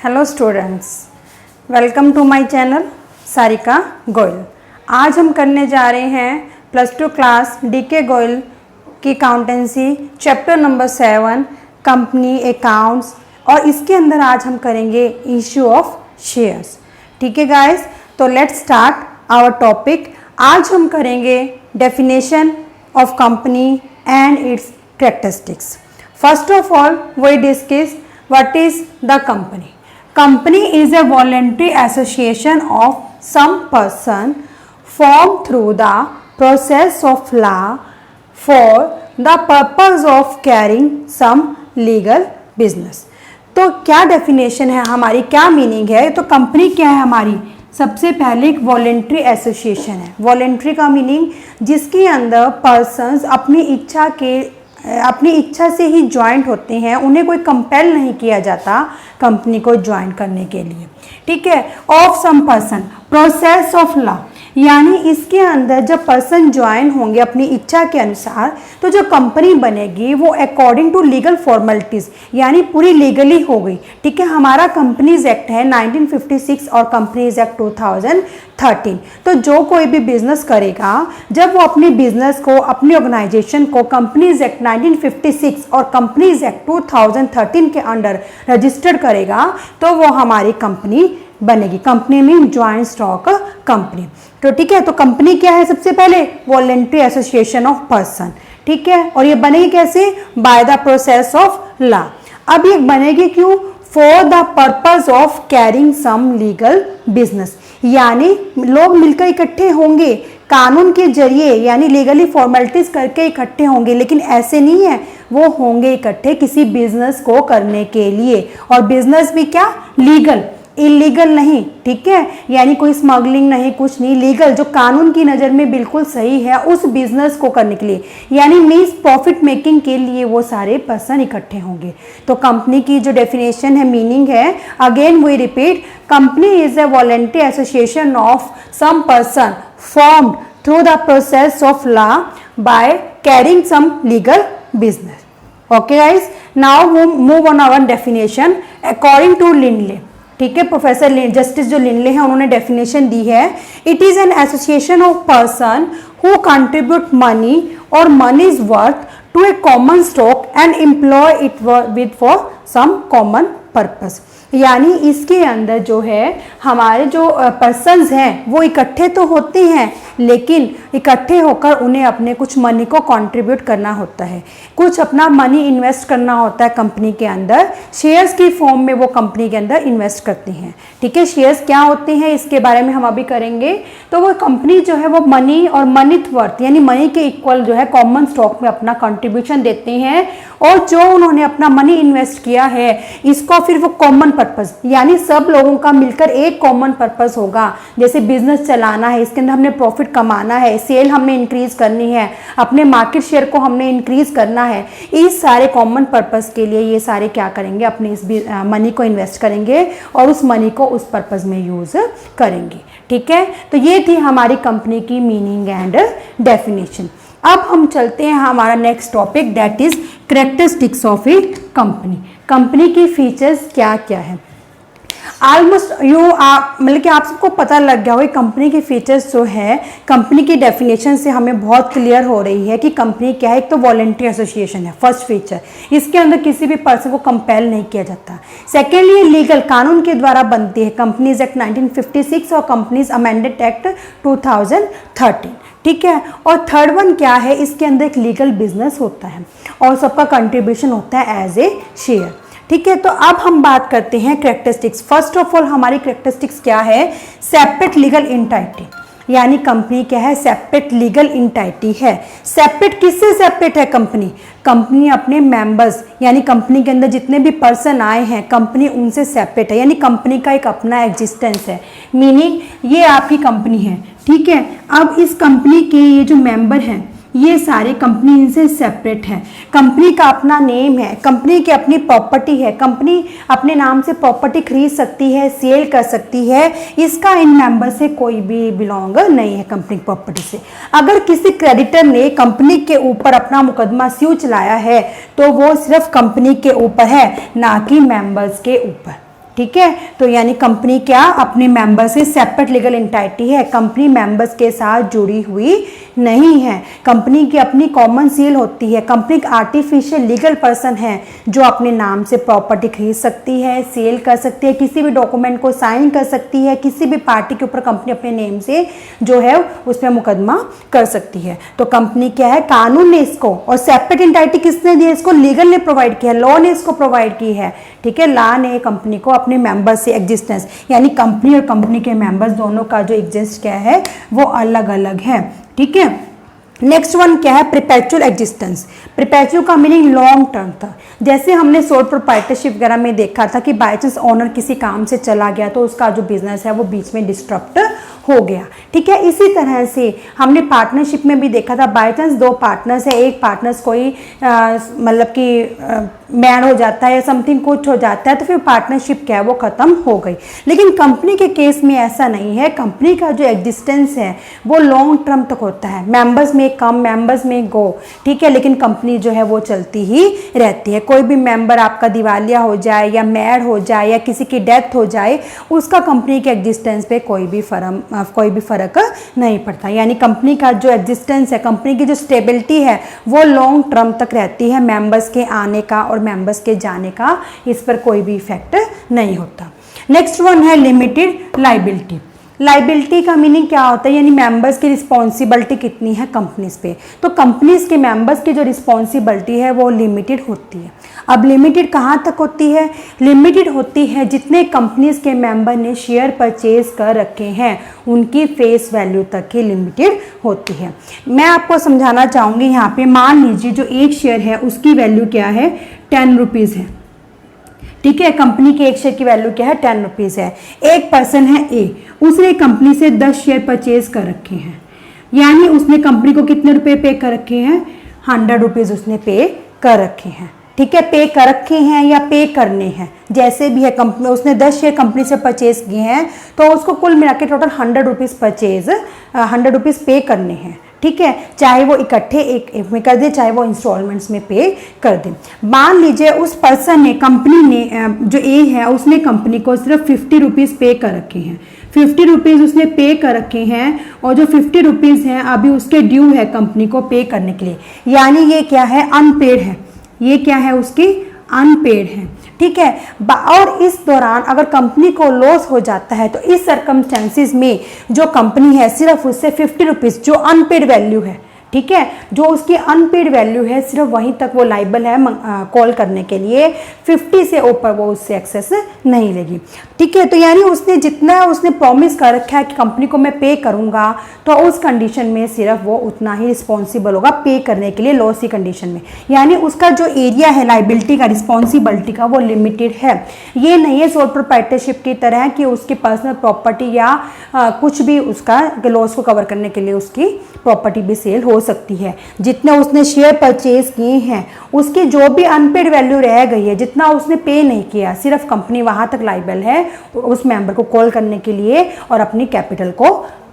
Hello students, welcome to my channel Sarika Goyal. आज हम करने जा रहे हैं +2 क्लास डीके गोयल की accountancy chapter number 7 company accounts, और इसके अंदर आज हम करेंगे इशू ऑफ शेयर्स। ठीक है गाइस, तो लेट्स स्टार्ट आवर टॉपिक। आज हम करेंगे definition of company and its characteristics. First of all we discuss what is the company. Company is a voluntary association of some person formed through the process of law for the purpose of carrying some legal business। तो क्या definition है हमारी, क्या meaning है? तो company क्या है हमारी? सबसे पहले एक वॉलेंट्री एसोसिएशन है। वॉलेंट्री का मीनिंग जिसके अंदर पर्सन्स अपनी इच्छा से ही ज्वाइंट होते हैं, उन्हें कोई कंपेल नहीं किया जाता कंपनी को ज्वाइन करने के लिए। ठीक है। Of some person, process of law, यानी इसके अंदर जब पर्सन ज्वाइन होंगे अपनी इच्छा के अनुसार, तो जो कंपनी बनेगी वो अकॉर्डिंग टू लीगल फॉर्मेलिटीज, यानी पूरी लीगली हो गई। ठीक है। हमारा कंपनीज एक्ट है 1956 और कंपनीज एक्ट 2013। तो जो कोई भी बिजनेस करेगा, जब वो अपनी बिजनेस को, अपनी ऑर्गेनाइजेशन को कंपनीज एक्ट 1956 और कंपनीज एक्ट 2013 के अंडर रजिस्टर्ड करेगा, तो वो हमारी कंपनी बनेगी। कंपनी में ज्वाइंट स्टॉक कंपनी। तो ठीक है, तो कंपनी क्या है? सबसे पहले वॉलेंट्री एसोसिएशन ऑफ पर्सन। ठीक है। और ये बनेगी कैसे? By the process of law. अब ये बनेगी क्यों? For the purpose of carrying some legal business, यानी लोग मिलकर इकट्ठे होंगे कानून के जरिए, यानी लीगली फॉर्मेलिटीज करके इकट्ठे होंगे, लेकिन ऐसे नहीं है, वो होंगे इकट्ठे किसी बिजनेस को करने के लिए। और बिजनेस भी क्या? लीगल, इलीगल नहीं। ठीक है। यानी कोई स्मगलिंग नहीं, कुछ नहीं, लीगल, जो कानून की नज़र में बिल्कुल सही है उस बिजनेस को करने के लिए, यानी मीन्स प्रॉफिट मेकिंग के लिए वो सारे पर्सन इकट्ठे होंगे। तो कंपनी की जो डेफिनेशन है, मीनिंग है, again we repeat, company is a voluntary association of some person formed through the process of law by carrying some legal business. Okay guys, now move on our definition according to Lindley. ठीक है। Professor justice जो Lindley हैं उन्होंने definition दी है, it is an association of person who contribute money और money is worth to a common stock and employ it with for some common purpose. यानी इसके अंदर जो है हमारे जो पर्सन्स हैं वो इकट्ठे तो होते हैं, लेकिन इकट्ठे होकर उन्हें अपने कुछ मनी को कंट्रीब्यूट करना होता है, कुछ अपना मनी इन्वेस्ट करना होता है कंपनी के अंदर। शेयर्स की फॉर्म में वो कंपनी के अंदर इन्वेस्ट करते हैं। ठीक है। शेयर्स क्या होते हैं इसके बारे में हम अभी करेंगे। तो वो कंपनी जो है वो मनी और मनी वर्थ, यानी मनी के इक्वल जो है कॉमन स्टॉक में अपना कंट्रीब्यूशन देते हैं, और जो उन्होंने अपना मनी इन्वेस्ट किया है इसको फिर वो कॉमन पर्पस, यानी सब लोगों का मिलकर एक कॉमन पर्पस होगा। जैसे बिजनेस चलाना है, इसके अंदर हमने प्रॉफिट कमाना है, सेल हमने इंक्रीज करनी है, अपने मार्केट शेयर को हमने इंक्रीज करना है, इस सारे कॉमन पर्पस के लिए ये सारे क्या करेंगे? अपने इस मनी को इन्वेस्ट करेंगे और उस मनी को उस पर्पस में यूज करेंगे। ठीक है। तो ये थी हमारी कंपनी की मीनिंग एंड डेफिनेशन। अब हम चलते हैं हमारा next topic, that is characteristics of A company. Company की फीचर्स क्या क्या है? ऑलमोस्ट मतलब कि आप सबको पता लग गया होगा कंपनी की फीचर्स जो है, कंपनी की डेफिनेशन से हमें बहुत क्लियर हो रही है कि कंपनी क्या है। एक तो वॉलेंट्री एसोसिएशन है, फर्स्ट फीचर, इसके अंदर किसी भी पर्सन को कंपेल नहीं किया जाता। सेकेंडली, लीगल, कानून के द्वारा बनती है, कंपनीज एक्ट 1956 और कंपनीज अमेंडेड एक्ट 2013। ठीक है। और थर्ड वन क्या है? इसके अंदर एक लीगल बिजनेस होता है और सबका कंट्रीब्यूशन होता है एज ए शेयर। ठीक है। तो अब हम बात करते हैं कैरेक्टरिस्टिक्स। फर्स्ट ऑफ ऑल हमारी कैरेक्टरिस्टिक्स क्या है? सेपरेट लीगल एंटिटी, यानी कंपनी क्या है? सेपरेट लीगल एंटिटी है। सेपरेट किससे सेपरेट है कंपनी? कंपनी अपने मेंबर्स, यानी कंपनी के अंदर जितने भी पर्सन आए हैं, कंपनी उनसे सेपरेट है, यानी कंपनी का एक अपना एग्जिस्टेंस है। मीनिंग ये आपकी कंपनी है। ठीक है। अब इस कंपनी के ये जो मेंबर हैं, ये सारे कंपनी इनसे सेपरेट है। कंपनी का अपना नेम है, कंपनी की अपनी प्रॉपर्टी है, कंपनी अपने नाम से प्रॉपर्टी खरीद सकती है, सेल कर सकती है, इसका इन मेंबर से कोई भी बिलोंग नहीं है कंपनी की प्रॉपर्टी से। अगर किसी क्रेडिटर ने कंपनी के ऊपर अपना मुकदमा स्यू चलाया है तो वो सिर्फ कंपनी के ऊपर है, ना कि मेंबर्स के ऊपर। ठीक है। तो यानी कंपनी क्या अपने मेंबर से सेपरेट लीगल एंटिटी है, कंपनी मेंबर्स के साथ जुड़ी हुई नहीं है। कंपनी की अपनी कॉमन सील होती है। कंपनी एक आर्टिफिशियल लीगल पर्सन है जो अपने नाम से प्रॉपर्टी खरीद सकती है, सेल कर सकती है, किसी भी डॉक्यूमेंट को साइन कर सकती है, किसी भी पार्टी के ऊपर कंपनी अपने नेम से जो है उसमें मुकदमा कर सकती है। तो कंपनी क्या है, कानून ने इसको, और सेपरेट एंटिटी किसने दी, इसको लीगल ने प्रोवाइड किया, लॉ ने इसको प्रोवाइड की है। ठीक है, लॉ ने कंपनी को अपने मेंबर से एग्जिस्टेंस, यानी कंपनी और कंपनी के मेंबर्स दोनों का जो एग्जिस्ट क्या है वो अलग अलग है। ठीक है, नेक्स्ट वन क्या है, परपेचुअल एग्जिस्टेंस। परपेचुअल का मीनिंग लॉन्ग टर्म था। जैसे हमने सोल प्रोप्राइटरशिप वगैरह में देखा था कि बाय चांस ओनर किसी काम से चला गया तो उसका जो बिजनेस है वो बीच में डिस्टर्ब हो गया। ठीक है, इसी तरह से हमने पार्टनरशिप में भी देखा था, बाय चांस दो पार्टनर्स है, एक पार्टनर्स कोई मतलब कि मैड हो जाता है या समथिंग कुछ हो जाता है तो फिर पार्टनरशिप क्या है वो खत्म हो गई। लेकिन कंपनी के केस में ऐसा नहीं है। कंपनी का जो एग्जिस्टेंस है वो लॉन्ग टर्म तक होता है, मेंबर्स में कम मेंबर्स में गो। ठीक है, लेकिन कंपनी जो है वो चलती ही रहती है। कोई भी मेंबर आपका दिवालिया हो जाए या मैड हो जाए या किसी की डेथ हो जाए, उसका कंपनी के एग्जिस्टेंस पे कोई भी फर्क नहीं पड़ता। यानी कंपनी का जो एग्जिस्टेंस है, कंपनी की जो स्टेबिलिटी है वो लॉन्ग टर्म तक रहती है। मेंबर्स के आने का और मेंबर्स के जाने का इस पर कोई भी इफेक्ट नहीं होता। नेक्स्ट वन है लिमिटेड लाइबिलिटी। लाइबिलिटी का मीनिंग क्या होता है, यानी मेंबर्स की रिस्पॉन्सिबिलिटी कितनी है कंपनीज पे। तो कंपनीज के मेंबर्स की जो रिस्पॉन्सिबिलिटी है वो लिमिटेड होती है। अब लिमिटेड कहाँ तक होती है, लिमिटेड होती है जितने कंपनीज के मेंबर ने शेयर परचेज कर रखे हैं उनकी फेस वैल्यू तक ही लिमिटेड होती है। मैं आपको समझाना चाहूँगी यहाँ पे, मान लीजिए जो एक शेयर है उसकी वैल्यू क्या है, 10 रुपीज़ है। ठीक है, कंपनी के एक शेयर की वैल्यू क्या है, 10 रुपीज़ है। एक पर्सन है ए, उसने कंपनी से 10 शेयर परचेज कर रखे हैं, यानी उसने कंपनी को कितने रुपए पे कर रखे हैं, 100 रुपीज़ उसने पे कर रखे हैं। ठीक है, पे कर रखे हैं या पे करने हैं, जैसे भी है। कंपनी उसने 10 शेयर कंपनी से परचेज किए हैं तो उसको कुल मिला के टोटल 100 रुपीज़ परचेज 100 रुपीज़ पे करने हैं। ठीक है, चाहे वो इकट्ठे एक में कर दे, चाहे वो इंस्टॉलमेंट्स में पे कर दे। मान लीजिए उस पर्सन ने, कंपनी ने, जो ए है उसने कंपनी को सिर्फ 50 रुपीज़ पे कर रखे हैं। 50 रुपीज़ उसने पे कर रखे हैं और जो 50 रुपीज़ हैं अभी उसके ड्यू है कंपनी को पे करने के लिए, यानी ये क्या है, अनपेड है। ये क्या है, उसकी अनपेड है। ठीक है, और इस दौरान अगर कंपनी को लॉस हो जाता है तो इस सर्कमस्टेंसेस में जो कंपनी है सिर्फ उससे 50 रुपीज़ जो अनपेड वैल्यू है, ठीक है, जो उसकी अनपेड वैल्यू है सिर्फ वहीं तक वो लाइबल है कॉल करने के लिए। 50 से ऊपर वो उससे एक्सेस नहीं लेगी। ठीक है, तो यानी उसने जितना उसने प्रॉमिस कर रखा है कि कंपनी को मैं पे करूंगा, तो उस कंडीशन में सिर्फ वो उतना ही रिस्पॉन्सिबल होगा पे करने के लिए, लॉस की कंडीशन में। यानी उसका जो एरिया है लाइबिलिटी का, रिस्पॉन्सिबिलिटी का, वो लिमिटेड है। ये नहीं है सोल प्रोप्राइटरशिप की तरह कि उसकी पर्सनल प्रॉपर्टी या कुछ भी उसका लॉस को कवर करने के लिए उसकी प्रॉपर्टी भी सेल हो सकती है। जितने उसने शेयर परचेज किए हैं उसकी जो भी अनपेड वैल्यू रह गई है, जितना उसने पे नहीं किया, सिर्फ कंपनी वहां तक लाइबल है उस मेंबर को कॉल करने के लिए और अपनी कैपिटल को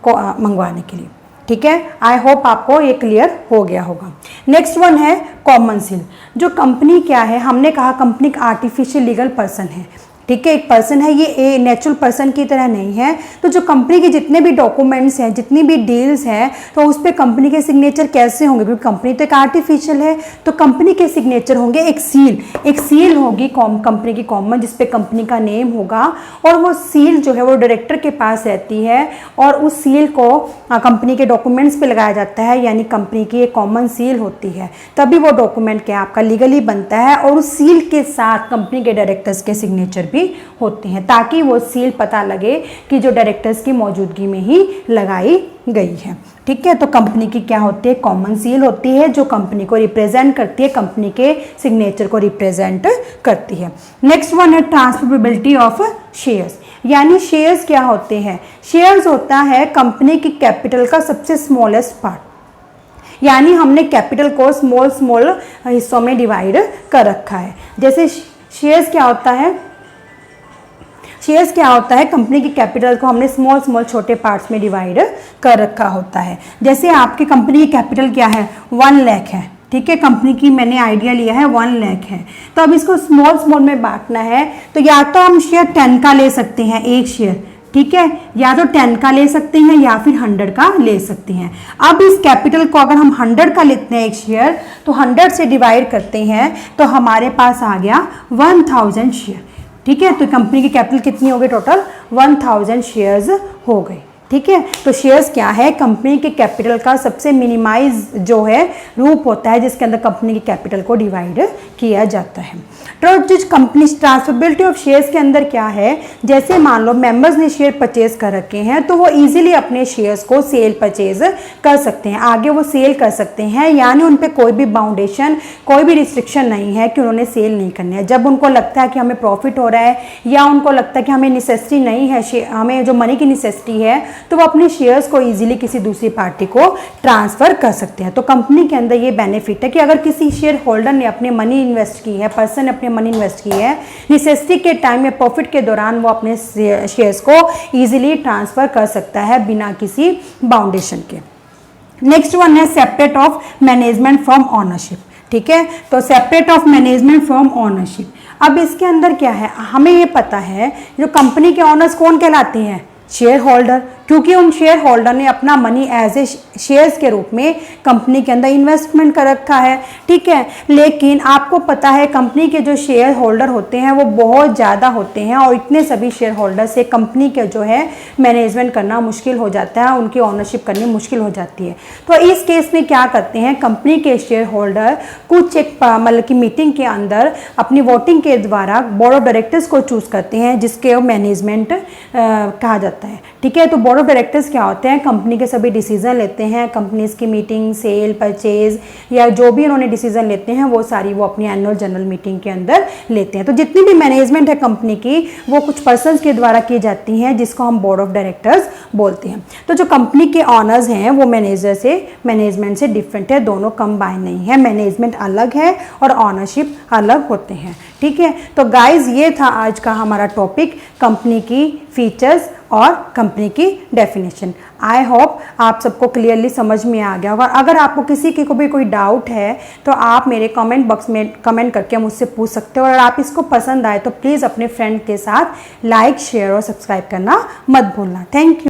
मंगवाने के लिए। ठीक है, आई होप आपको ये क्लियर हो गया होगा। नेक्स्ट वन है कॉमन सील। जो कंपनी क्या है, हमने कहा कंपनी एक आर्टिफिशियल लीगल पर्सन है। ठीक है, एक पर्सन है, ये नेचुरल पर्सन की तरह नहीं है। तो जो कंपनी के जितने भी डॉक्यूमेंट्स हैं, जितनी भी डील्स हैं, तो उस पर कंपनी के सिग्नेचर कैसे होंगे, क्योंकि कंपनी तो एक आर्टिफिशियल है। तो कंपनी के सिग्नेचर होंगे एक सील होगी कंपनी की कॉमन, जिसपे कंपनी का नेम होगा, और वो सील जो है वो डायरेक्टर के पास रहती है और उस सील को कंपनी के डॉक्यूमेंट्स पे लगाया जाता है, यानी कंपनी की एक कॉमन सील होती है। तभी वो डॉक्यूमेंट क्या आपका लीगली बनता है, और उस सील के साथ कंपनी के डायरेक्टर्स के सिग्नेचर भी होते हैं, ताकि वो सील पता लगे कि जो डायरेक्टर्स की मौजूदगी में ही लगाई गई है। ठीक है, तो कंपनी की क्या होती है, कॉमन सील होती है, जो कंपनी को रिप्रेजेंट करती है, कंपनी के सिग्नेचर को रिप्रेजेंट करती है। नेक्स्ट वन है ट्रांसफरेबिलिटी ऑफ शेयर्स। यानी शेयर्स क्या होते हैं, शेयर्स होता है कंपनी की कैपिटल का सबसे स्मॉलेस्ट पार्ट। यानी हमने कैपिटल को स्मॉल हिस्सों में डिवाइड कर रखा है। जैसे शेयर्स क्या होता है, शेयर्स क्या होता है, कंपनी की कैपिटल को हमने स्मॉल छोटे पार्ट्स में डिवाइड कर रखा होता है। जैसे आपकी कंपनी की कैपिटल क्या है, 1 लाख है। ठीक है, कंपनी की मैंने आइडिया लिया है 1 लाख है। तो अब इसको स्मॉल स्मॉल में बांटना है, तो या तो हम शेयर 10 का ले सकते हैं, एक शेयर, ठीक है, या तो 10 का ले सकते हैं या फिर 100 का ले सकते हैं। अब इस कैपिटल को अगर हम 100 का लेते हैं एक शेयर, तो 100 से डिवाइड करते हैं तो हमारे पास आ गया 1000 शेयर, ठीक है। तो कंपनी की कैपिटल कितनी हो गई, टोटल 1000 शेयर्स हो गए, ठीक है। तो शेयर्स क्या है, कंपनी के कैपिटल का सबसे मिनिमाइज जो है रूप होता है जिसके अंदर कंपनी की कैपिटल को डिवाइड किया जाता है। तो जिस कंपनी ट्रांसफरेबिलिटी ऑफ शेयर्स के अंदर क्या है, जैसे मान लो मेंबर्स ने शेयर परचेज कर रखे हैं तो वो इजीली अपने शेयर्स को सेल परचेज कर सकते हैं, आगे वो सेल कर सकते हैं, यानी उन पे कोई भी बाउंडेशन, कोई भी रिस्ट्रिक्शन नहीं है कि उन्होंने सेल नहीं करनी है। जब उनको लगता है कि हमें प्रॉफिट हो रहा है या उनको लगता है कि हमें नेसेसिटी नहीं है, हमें जो मनी की नेसेसिटी है, तो वो अपने शेयर्स को इजीली किसी दूसरी पार्टी को ट्रांसफर कर सकते हैं। तो कंपनी के अंदर ये बेनिफिट है कि अगर किसी शेयर होल्डर ने अपने मनी इन्वेस्ट की है, पर्सन ने अपने मनी इन्वेस्ट की है, नेसेसिटी के टाइम में प्रॉफिट के दौरान वो अपने शेयर्स को इजीली ट्रांसफर कर सकता है बिना किसी बाउंडेशन के। नेक्स्ट वन है separate of management from ownership, ठीक है। तो separate of management from ownership, अब इसके अंदर क्या है, हमें ये पता है जो कंपनी के ओनर्स कौन कहलाते हैं, शेयर होल्डर, क्योंकि उन शेयर होल्डर ने अपना मनी एज ए शेयर्स के रूप में कंपनी के अंदर इन्वेस्टमेंट कर रखा है, ठीक है। लेकिन आपको पता है कंपनी के जो शेयर होल्डर होते हैं वो बहुत ज़्यादा होते हैं और इतने सभी शेयर होल्डर से कंपनी के जो है मैनेजमेंट करना मुश्किल हो जाता है, उनकी ओनरशिप करनी मुश्किल हो जाती है। तो इस केस में क्या करते हैं, कंपनी के शेयर होल्डर कुछ एक मतलब की मीटिंग के अंदर अपनी वोटिंग के द्वारा बोर्ड ऑफ डायरेक्टर्स को चूज़ करते हैं जिसके मैनेजमेंट कहा जाता है, ठीक है। तो बोर्ड ऑफ डायरेक्टर्स क्या होते हैं, कंपनी के सभी डिसीजन लेते हैं, कंपनीज की मीटिंग, सेल, परचेज या जो भी उन्होंने डिसीजन लेते हैं वो सारी वो अपनी एनुअल जनरल मीटिंग के अंदर लेते हैं। तो जितनी भी मैनेजमेंट है कंपनी की वो कुछ पर्सन्स के द्वारा की जाती हैं जिसको हम बोर्ड ऑफ डायरेक्टर्स बोलते हैं। तो जो कंपनी के ऑनर्स हैं वो मैनेजमेंट से डिफरेंट है, दोनों कंबाइन नहीं है, मैनेजमेंट अलग है और ऑनरशिप अलग होते हैं, ठीक है। तो गाइज ये था आज का हमारा टॉपिक, कंपनी की फीचर्स और कंपनी की डेफिनेशन। आई होप आप सबको क्लियरली समझ में आ गया होगा। अगर आपको किसी की को भी कोई डाउट है तो आप मेरे कमेंट बॉक्स में कमेंट करके मुझसे पूछ सकते हो, और आप इसको पसंद आए तो प्लीज़ अपने फ्रेंड के साथ लाइक, शेयर और सब्सक्राइब करना मत भूलना। Thank you.